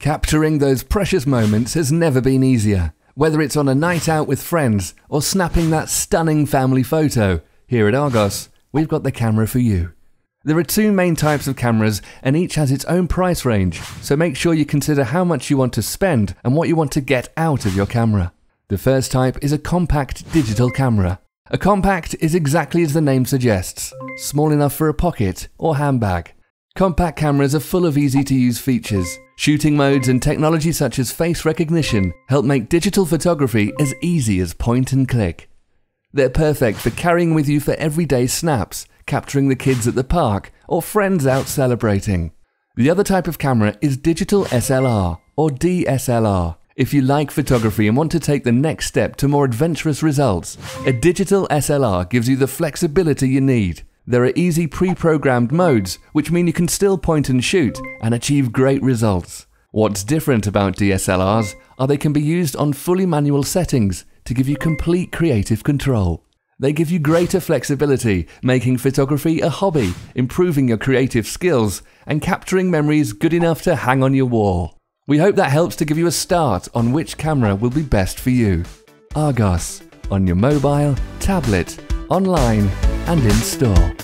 Capturing those precious moments has never been easier. Whether it's on a night out with friends or snapping that stunning family photo, here at Argos, we've got the camera for you. There are two main types of cameras and each has its own price range, so make sure you consider how much you want to spend and what you want to get out of your camera. The first type is a compact digital camera. A compact is exactly as the name suggests, small enough for a pocket or handbag. Compact cameras are full of easy-to-use features. Shooting modes and technology such as face recognition help make digital photography as easy as point and click. They're perfect for carrying with you for everyday snaps, capturing the kids at the park, or friends out celebrating. The other type of camera is digital SLR, or DSLR. If you like photography and want to take the next step to more adventurous results, a digital SLR gives you the flexibility you need. There are easy pre-programmed modes, which mean you can still point and shoot and achieve great results. What's different about DSLRs are they can be used on fully manual settings to give you complete creative control. They give you greater flexibility, making photography a hobby, improving your creative skills, and capturing memories good enough to hang on your wall. We hope that helps to give you a start on which camera will be best for you. Argos, on your mobile, tablet, online, and in store.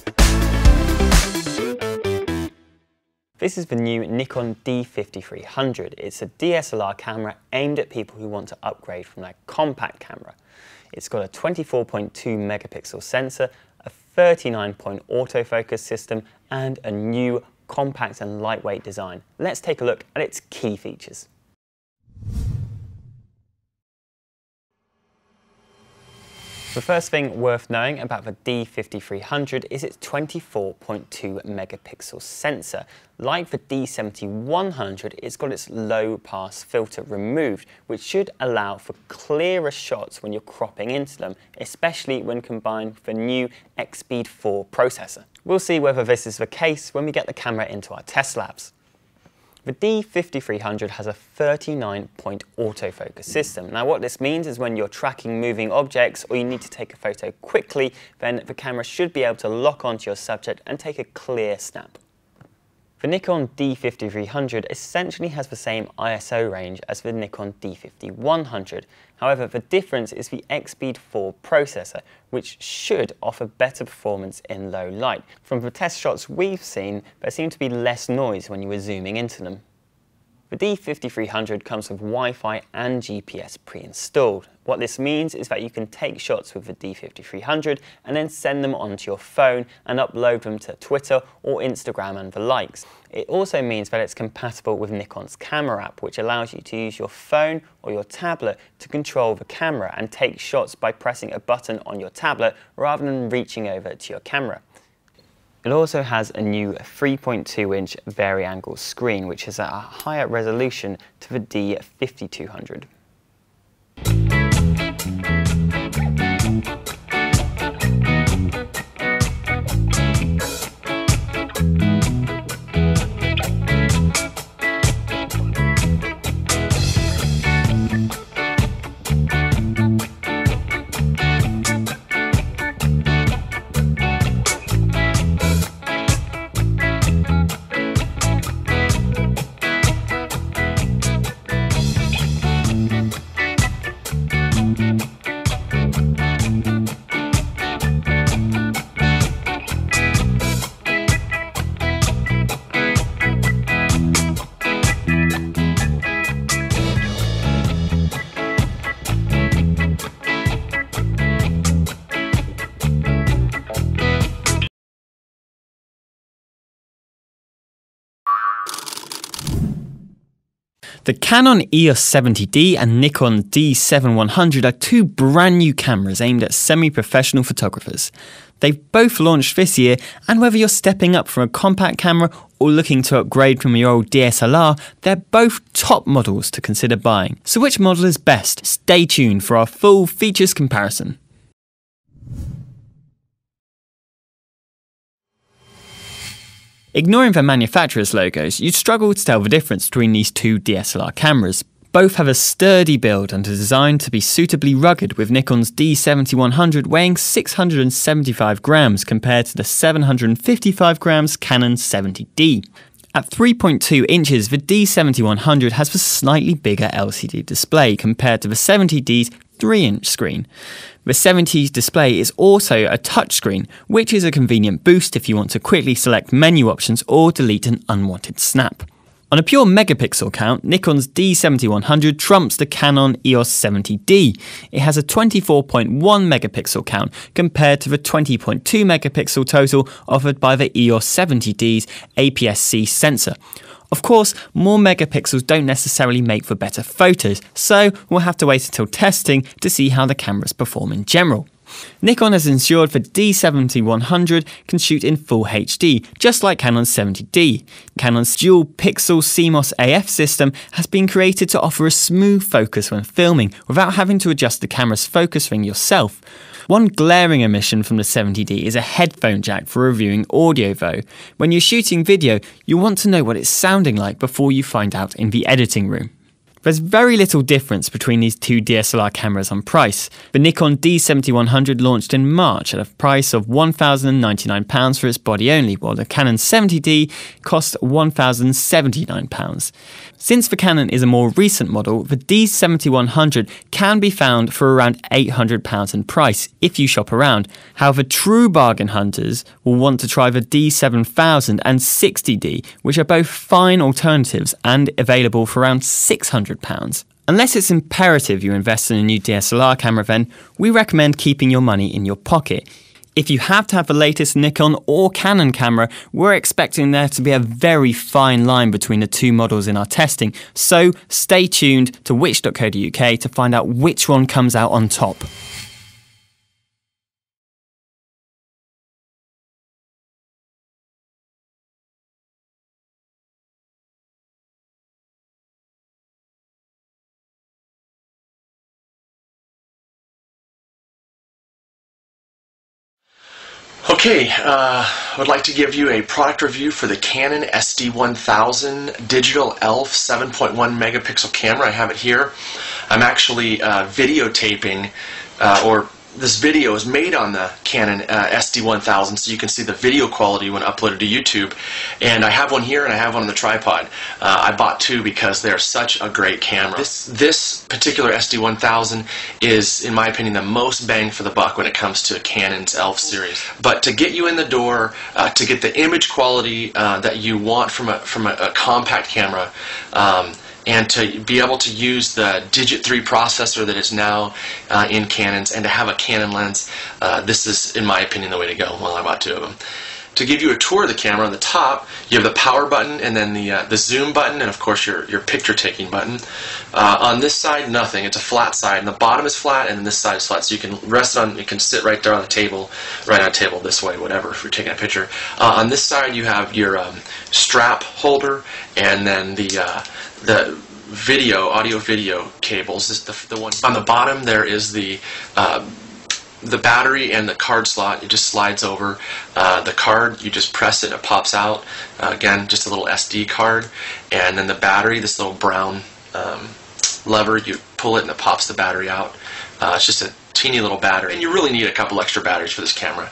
This is the new Nikon D5300. It's a DSLR camera aimed at people who want to upgrade from their compact camera. It's got a 24.2 megapixel sensor, a 39-point autofocus system, and a new compact and lightweight design. Let's take a look at its key features. The first thing worth knowing about the D5300 is its 24.2 megapixel sensor. Like the D7100, it's got its low pass filter removed, which should allow for clearer shots when you're cropping into them, especially when combined with the new XSpeed 4 processor. We'll see whether this is the case when we get the camera into our test labs. The D5300 has a 39-point autofocus system. Now what this means is when you're tracking moving objects or you need to take a photo quickly, then the camera should be able to lock onto your subject and take a clear snap. The Nikon D5300 essentially has the same ISO range as the Nikon D5100. However, the difference is the XSpeed 4 processor, which should offer better performance in low light. From the test shots we've seen, there seemed to be less noise when you were zooming into them. The D5300 comes with Wi-Fi and GPS pre-installed. What this means is that you can take shots with the D5300 and then send them onto your phone and upload them to Twitter or Instagram and the likes. It also means that it's compatible with Nikon's camera app, which allows you to use your phone or your tablet to control the camera and take shots by pressing a button on your tablet rather than reaching over to your camera. It also has a new 3.2-inch vari-angle screen, which is at a higher resolution to the D5200. The Canon EOS 70D and Nikon D7100 are two brand new cameras aimed at semi-professional photographers. They've both launched this year, and whether you're stepping up from a compact camera or looking to upgrade from your old DSLR, they're both top models to consider buying. So which model is best? Stay tuned for our full features comparison. Ignoring the manufacturer's logos, you'd struggle to tell the difference between these two DSLR cameras. Both have a sturdy build and are designed to be suitably rugged, with Nikon's D7100 weighing 675 grams compared to the 755 grams Canon 70D. At 3.2 inches, the D7100 has a slightly bigger LCD display compared to the 70D's 3-inch screen. The 70's display is also a touchscreen, which is a convenient boost if you want to quickly select menu options or delete an unwanted snap. On a pure megapixel count, Nikon's D7100 trumps the Canon EOS 70D. It has a 24.1 megapixel count compared to the 20.2 megapixel total offered by the EOS 70D's APS-C sensor. Of course, more megapixels don't necessarily make for better photos, so we'll have to wait until testing to see how the cameras perform in general. Nikon has ensured the D7100 can shoot in Full HD, just like Canon's 70D. Canon's dual pixel CMOS AF system has been created to offer a smooth focus when filming without having to adjust the camera's focus ring yourself. One glaring omission from the 70D is a headphone jack for reviewing audio though. When you're shooting video, you want to know what it's sounding like before you find out in the editing room. There's very little difference between these two DSLR cameras on price. The Nikon D7100 launched in March at a price of £1,099 for its body only, while the Canon 70D cost £1,079. Since the Canon is a more recent model, the D7100 can be found for around £800 in price if you shop around. However, true bargain hunters will want to try the D7000 and 60D, which are both fine alternatives and available for around £600. Unless it's imperative you invest in a new DSLR camera, then we recommend keeping your money in your pocket. If you have to have the latest Nikon or Canon camera, we're expecting there to be a very fine line between the two models in our testing, so stay tuned to which.co.uk to find out which one comes out on top. Okay, I would like to give you a product review for the Canon SD1000 Digital ELPH 7.1 megapixel camera. I have it here. I'm actually videotaping, or this video is made on the Canon SD1000, so you can see the video quality when uploaded to YouTube. And I have one here and I have one on the tripod. I bought two because they're such a great camera. This particular SD1000 is, in my opinion, the most bang for the buck when it comes to Canon's ELPH series. But to get you in the door, to get the image quality that you want from a compact camera, and to be able to use the Digit 3 processor that is now in Canons, and to have a Canon lens, this is, in my opinion, the way to go. Well, I bought two of them. To give you a tour of the camera, on the top you have the power button, and then the zoom button, and of course your picture taking button. On this side, nothing. It's a flat side, and the bottom is flat, and then this side is flat. So you can rest on, you can sit right there on the table, right on a table this way, whatever, if you're taking a picture. On this side you have your strap holder, and then the audio video cables. This is the one on the bottom. There is the battery and the card slot. It just slides over. The card, you just press it and it pops out. Again, just a little SD card. And then the battery, this little brown lever, you pull it and it pops the battery out. It's just a teeny little battery, and you really need a couple extra batteries for this camera.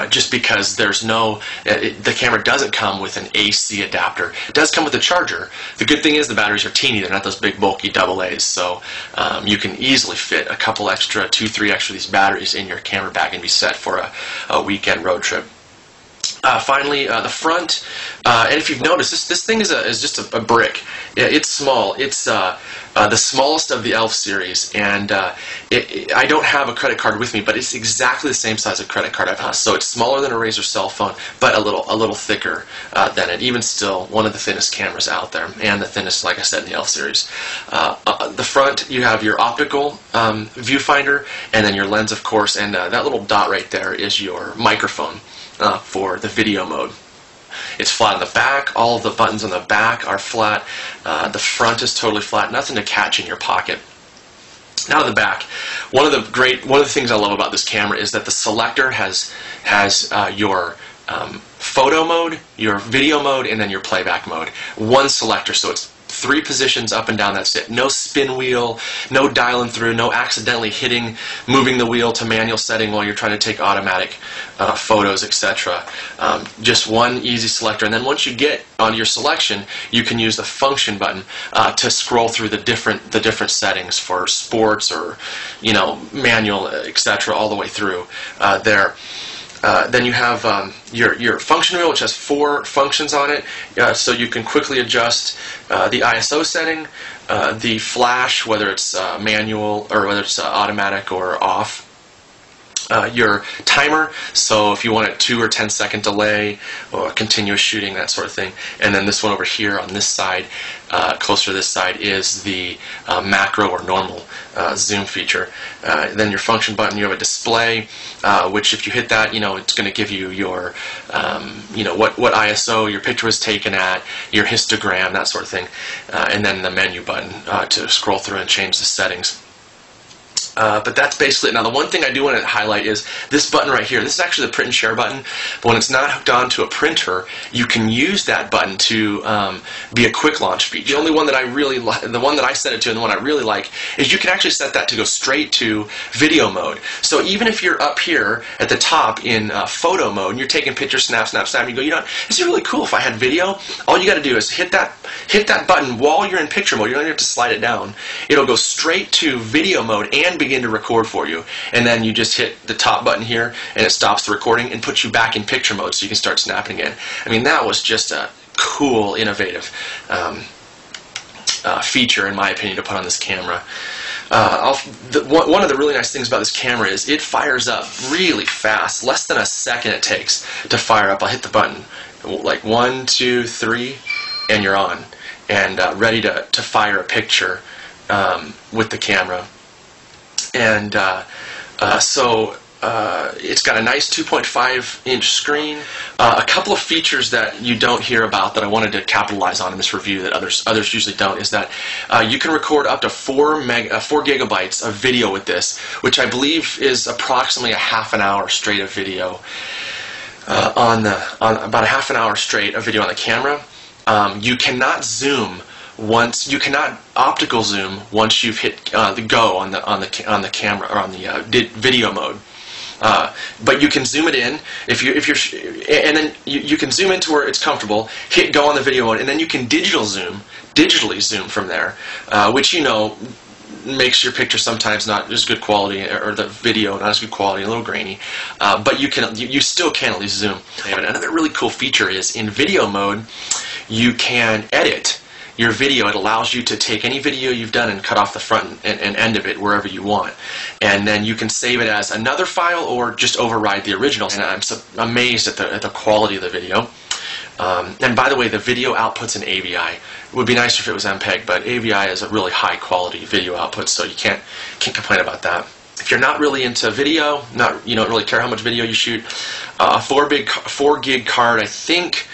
Just because there's no, the camera doesn't come with an AC adapter. It does come with a charger. The good thing is the batteries are teeny. They're not those big bulky AA's, so you can easily fit a couple extra, 2-3 extra of these batteries in your camera bag and be set for a weekend road trip. Finally, the front, and if you've noticed, this thing is just a brick. It's small. It's the smallest of the ELPH series, and I don't have a credit card with me, but it's exactly the same size of credit card I've had. So it's smaller than a Razr cell phone, but a little thicker than it. Even still, one of the thinnest cameras out there, and the thinnest, like I said, in the ELPH series. The front, you have your optical viewfinder, and then your lens, of course, and that little dot right there is your microphone for the video mode. It's flat on the back. All of the buttons on the back are flat. The front is totally flat. Nothing to catch in your pocket. Now to the back. One of the things I love about this camera is that the selector has your photo mode, your video mode, and then your playback mode. One selector, so it's 3 positions up and down, that's it. No spin wheel, no dialing through, no accidentally moving the wheel to manual setting while you're trying to take automatic photos, etc. Just one easy selector, and then once you get on your selection, you can use the function button to scroll through the different settings for sports or, you know, manual, etc. all the way through there. Then you have your function wheel, which has 4 functions on it, so you can quickly adjust the ISO setting, the flash, whether it's manual or whether it's automatic or off. Your timer, so if you want a 2 or 10 second delay or continuous shooting, that sort of thing. And then this one over here on this side, closer to this side, is the macro or normal zoom feature. Then your function button, you have a display, which if you hit that, you know, it's going to give you your, you know, what ISO your picture was taken at, your histogram, that sort of thing. And then the menu button to scroll through and change the settings. But that's basically it. Now, the one thing I do want to highlight is this button right here. This is actually the print and share button, but when it's not hooked onto a printer, you can use that button to be a quick launch feature. The only one that I really like, the one that I set it to and the one I really like, is you can actually set that to go straight to video mode. So even if you're up here at the top in photo mode and you're taking pictures, snap, snap, snap, and you go, you know, this is really cool if I had video. All you got to do is hit that button while you're in picture mode. You don't have to slide it down. It'll go straight to video mode and begin to record for you, and then you just hit the top button here and it stops the recording and puts you back in picture mode so you can start snapping again. I mean, that was just a cool, innovative feature, in my opinion, to put on this camera. One of the really nice things about this camera is it fires up really fast. Less than a second it takes to fire up. I'll hit the button, like 1, 2, 3, and you're on and ready to fire a picture with the camera. And so it's got a nice 2.5-inch screen. A couple of features that you don't hear about that I wanted to capitalize on in this review that others usually don't is that you can record up to 4 gigabytes of video with this, which I believe is approximately a half an hour straight of video on about a half an hour straight of video on the camera. You cannot zoom. You cannot optical zoom once you've hit the go on the camera or on the video mode. But you can zoom it in and then you can zoom into where it's comfortable. Hit go on the video mode, and then you can digitally zoom from there, which, you know, makes your picture sometimes not as good quality, or the video not as good quality, a little grainy. But you still can at least zoom. And another really cool feature is in video mode, you can edit your video. It allows you to take any video you've done and cut off the front and end of it wherever you want, and then you can save it as another file or just override the original. And I'm so amazed at the quality of the video. And by the way, the video output's in AVI. It would be nicer if it was MPEG, but AVI is a really high quality video output, so you can't complain about that. If you're not really into video, you don't really care how much video you shoot, a 4 gig card, I think,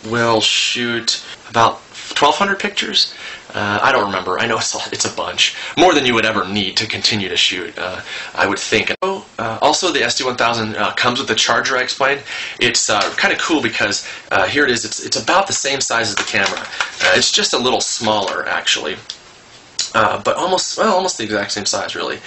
will shoot about 1,200 pictures. I don't remember. I know it's a bunch. More than you would ever need to continue to shoot, I would think. Also, the SD1000 comes with the charger I explained. It's kind of cool because here it is. It's about the same size as the camera. It's just a little smaller, actually. But almost the exact same size, really.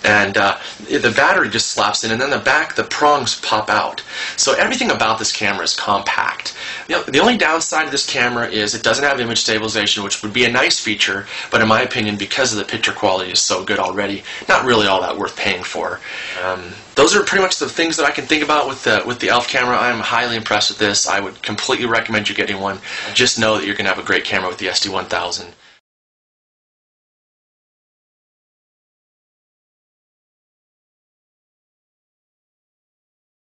And the battery just slaps in, and then the prongs pop out. So everything about this camera is compact. You know, the only downside of this camera is it doesn't have image stabilization, which would be a nice feature, but in my opinion, because of the picture quality is so good already, not really all that worth paying for. Those are pretty much the things that I can think about with the ELPH camera. I'm highly impressed with this. I would completely recommend you getting one. Just know that you're going to have a great camera with the SD1000.